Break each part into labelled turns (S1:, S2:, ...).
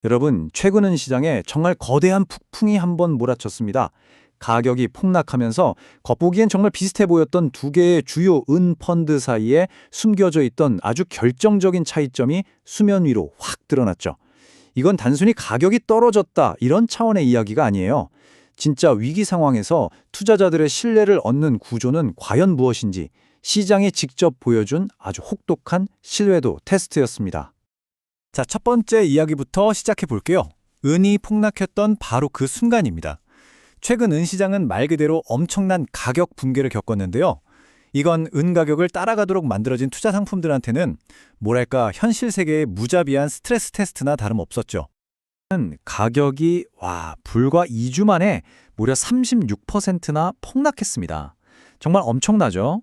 S1: 여러분, 최근은 시장에 정말 거대한 폭풍이 한번 몰아쳤습니다. 가격이 폭락하면서 겉보기엔 정말 비슷해 보였던 두 개의 주요 은 펀드 사이에 숨겨져 있던 아주 결정적인 차이점이 수면 위로 확 드러났죠. 이건 단순히 가격이 떨어졌다 이런 차원의 이야기가 아니에요. 진짜 위기 상황에서 투자자들의 신뢰를 얻는 구조는 과연 무엇인지 시장이 직접 보여준 아주 혹독한 신뢰도 테스트였습니다.
S2: 자, 첫 번째 이야기부터 시작해 볼게요. 은이 폭락했던 바로 그 순간입니다. 최근 은 시장은 말 그대로 엄청난 가격 붕괴를 겪었는데요. 이건 은 가격을 따라가도록 만들어진 투자 상품들한테는 뭐랄까 현실 세계의 무자비한 스트레스 테스트나 다름없었죠.
S1: 가격이 불과 2주 만에 무려 36%나 폭락했습니다. 정말 엄청나죠?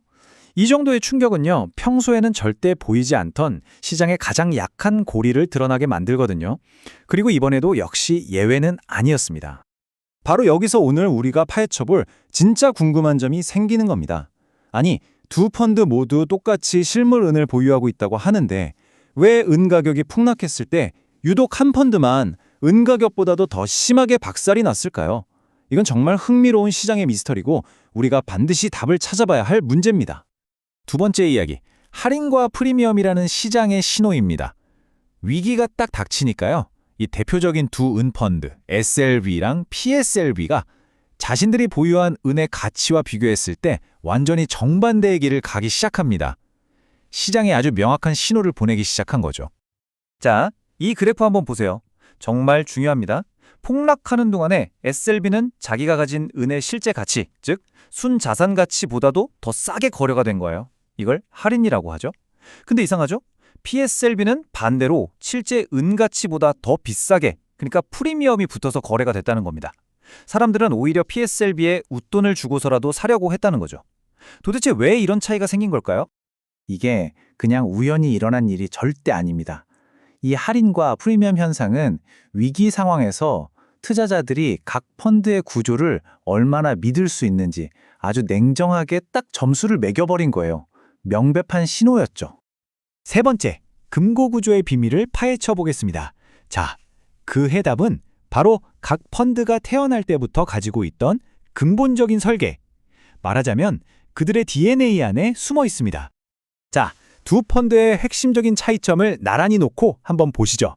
S1: 이 정도의 충격은요, 평소에는 절대 보이지 않던 시장의 가장 약한 고리를 드러나게 만들거든요. 그리고 이번에도 역시 예외는 아니었습니다.
S2: 바로 여기서 오늘 우리가 파헤쳐볼 진짜 궁금한 점이 생기는 겁니다. 아니, 두 펀드 모두 똑같이 실물 은을 보유하고 있다고 하는데 왜 은 가격이 폭락했을 때 유독 한 펀드만 은 가격보다도 더 심하게 박살이 났을까요? 이건 정말 흥미로운 시장의 미스터리고 우리가 반드시 답을 찾아봐야 할 문제입니다.
S1: 두 번째 이야기, 할인과 프리미엄이라는 시장의 신호입니다. 위기가 딱 닥치니까요, 이 대표적인 두 은펀드, SLV랑 PSLV가 자신들이 보유한 은의 가치와 비교했을 때 완전히 정반대의 길을 가기 시작합니다. 시장에 아주 명확한 신호를 보내기 시작한 거죠.
S2: 자, 이 그래프 한번 보세요. 정말 중요합니다. 폭락하는 동안에 SLB는 자기가 가진 은의 실제 가치, 즉 순자산 가치보다도 더 싸게 거래가 된 거예요. 이걸 할인이라고 하죠. 근데 이상하죠? PSLB는 반대로 실제 은 가치보다 더 비싸게, 그러니까 프리미엄이 붙어서 거래가 됐다는 겁니다. 사람들은 오히려 PSLB에 웃돈을 주고서라도 사려고 했다는 거죠. 도대체 왜 이런 차이가 생긴 걸까요?
S1: 이게 그냥 우연히 일어난 일이 절대 아닙니다. 이 할인과 프리미엄 현상은 위기 상황에서 투자자들이 각 펀드의 구조를 얼마나 믿을 수 있는지 아주 냉정하게 딱 점수를 매겨버린 거예요. 명백한 신호였죠.
S2: 세 번째, 금고 구조의 비밀을 파헤쳐 보겠습니다. 자, 그 해답은 바로 각 펀드가 태어날 때부터 가지고 있던 근본적인 설계. 말하자면 그들의 DNA 안에 숨어 있습니다. 자, 두 펀드의 핵심적인 차이점을 나란히 놓고 한번 보시죠.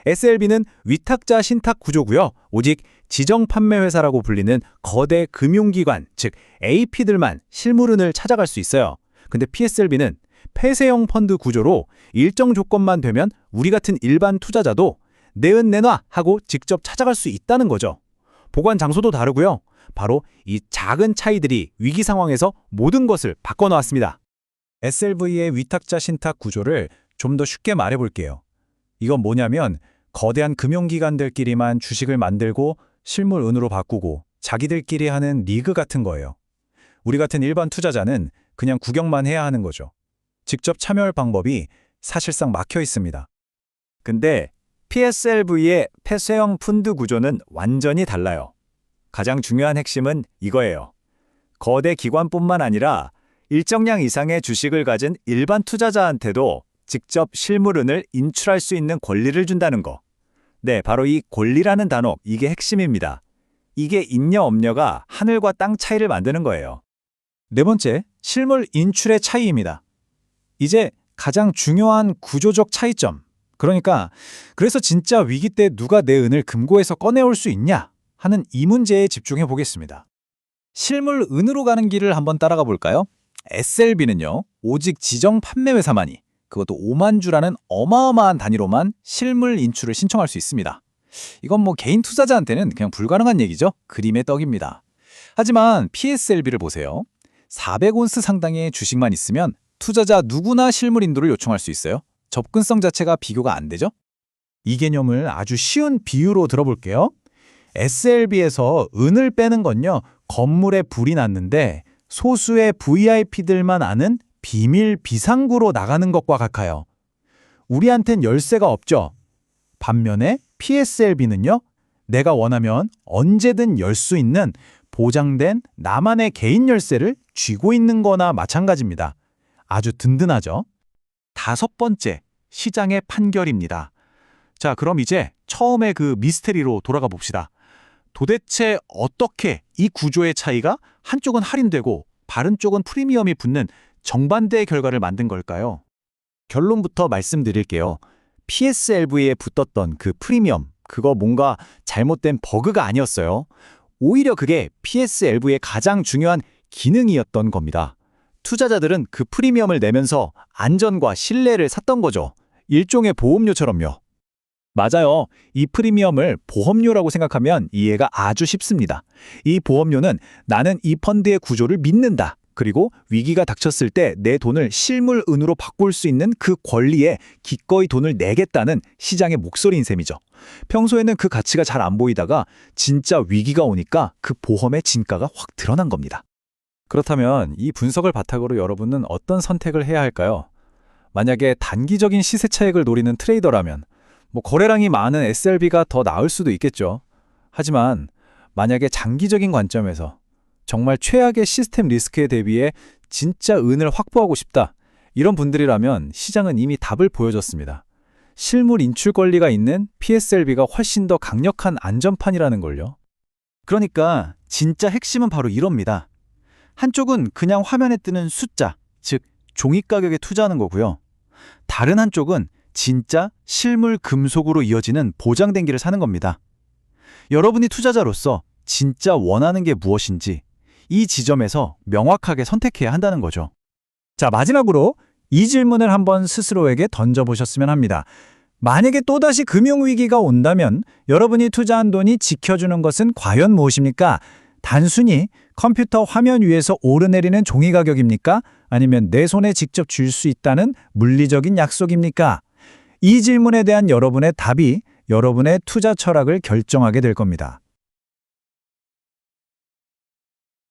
S2: SLB는 위탁자 신탁 구조고요. 오직 지정 판매 회사라고 불리는 거대 금융기관, 즉 AP들만 실물은을 찾아갈 수 있어요. 근데 PSLB는 폐쇄형 펀드 구조로 일정 조건만 되면 우리 같은 일반 투자자도 내 은 내놔 하고 직접 찾아갈 수 있다는 거죠. 보관 장소도 다르고요. 바로 이 작은 차이들이 위기 상황에서 모든 것을 바꿔놓았습니다. SLV의 위탁자 신탁 구조를 좀 더 쉽게 말해볼게요. 이건 뭐냐면 거대한 금융기관들끼리만 주식을 만들고 실물 은으로 바꾸고 자기들끼리 하는 리그 같은 거예요. 우리 같은 일반 투자자는 그냥 구경만 해야 하는 거죠. 직접 참여할 방법이 사실상 막혀 있습니다. 근데 PSLV의 폐쇄형 펀드 구조는 완전히 달라요. 가장 중요한 핵심은 이거예요. 거대 기관뿐만 아니라 일정량 이상의 주식을 가진 일반 투자자한테도 직접 실물은을 인출할 수 있는 권리를 준다는 거. 네, 바로 이 권리라는 단어, 이게 핵심입니다. 이게 있냐 없냐가 하늘과 땅 차이를 만드는 거예요. 네 번째, 실물 인출의 차이입니다. 이제 가장 중요한 구조적 차이점. 그래서 진짜 위기 때 누가 내 은을 금고에서 꺼내올 수 있냐 하는 이 문제에 집중해 보겠습니다. 실물 은으로 가는 길을 한번 따라가 볼까요? SLB는요, 오직 지정 판매 회사만이, 그것도 5만 주라는 어마어마한 단위로만 실물 인출을 신청할 수 있습니다. 이건 개인 투자자한테는 그냥 불가능한 얘기죠. 그림의 떡입니다. 하지만 PSLB를 보세요. 400온스 상당의 주식만 있으면 투자자 누구나 실물 인도를 요청할 수 있어요. 접근성 자체가 비교가 안 되죠? 이 개념을 아주 쉬운 비유로 들어볼게요. SLB에서 은을 빼는 건요, 건물에 불이 났는데 소수의 VIP들만 아는 비밀 비상구로 나가는 것과 같아요. 우리한텐 열쇠가 없죠. 반면에 PSLB는요, 내가 원하면 언제든 열 수 있는 보장된 나만의 개인 열쇠를 쥐고 있는 거나 마찬가지입니다. 아주 든든하죠. 다섯 번째, 시장의 판결입니다.
S1: 자, 그럼 이제 처음에 그 미스테리로 돌아가 봅시다. 도대체 어떻게 이 구조의 차이가 한쪽은 할인되고 다른 쪽은 프리미엄이 붙는 정반대의 결과를 만든 걸까요?
S2: 결론부터 말씀드릴게요. PSLV에 붙었던 그 프리미엄, 그거 뭔가 잘못된 버그가 아니었어요. 오히려 그게 PSLV의 가장 중요한 기능이었던 겁니다. 투자자들은 그 프리미엄을 내면서 안전과 신뢰를 샀던 거죠. 일종의 보험료처럼요. 맞아요. 이 프리미엄을 보험료라고 생각하면 이해가 아주 쉽습니다. 이 보험료는 나는 이 펀드의 구조를 믿는다. 그리고 위기가 닥쳤을 때 내 돈을 실물은으로 바꿀 수 있는 그 권리에 기꺼이 돈을 내겠다는 시장의 목소리인 셈이죠. 평소에는 그 가치가 잘 안 보이다가 진짜 위기가 오니까 그 보험의 진가가 확 드러난 겁니다.
S1: 그렇다면 이 분석을 바탕으로 여러분은 어떤 선택을 해야 할까요? 만약에 단기적인 시세 차익을 노리는 트레이더라면 거래량이 많은 SLB가 더 나을 수도 있겠죠. 하지만 만약에 장기적인 관점에서 정말 최악의 시스템 리스크에 대비해 진짜 은을 확보하고 싶다. 이런 분들이라면 시장은 이미 답을 보여줬습니다. 실물 인출 권리가 있는 PSLB가 훨씬 더 강력한 안전판이라는 걸요.
S3: 그러니까 진짜 핵심은 바로 이럽니다. 한쪽은 그냥 화면에 뜨는 숫자, 즉 종이 가격에 투자하는 거고요. 다른 한쪽은 진짜 실물 금속으로 이어지는 보장된 길을 사는 겁니다. 여러분이 투자자로서 진짜 원하는 게 무엇인지 이 지점에서 명확하게 선택해야 한다는 거죠.
S2: 자, 마지막으로 이 질문을 한번 스스로에게 던져보셨으면 합니다. 만약에 또다시 금융위기가 온다면 여러분이 투자한 돈이 지켜주는 것은 과연 무엇입니까? 단순히 컴퓨터 화면 위에서 오르내리는 종이 가격입니까? 아니면 내 손에 직접 줄 수 있다는 물리적인 약속입니까? 이 질문에 대한 여러분의 답이 여러분의 투자 철학을 결정하게 될 겁니다.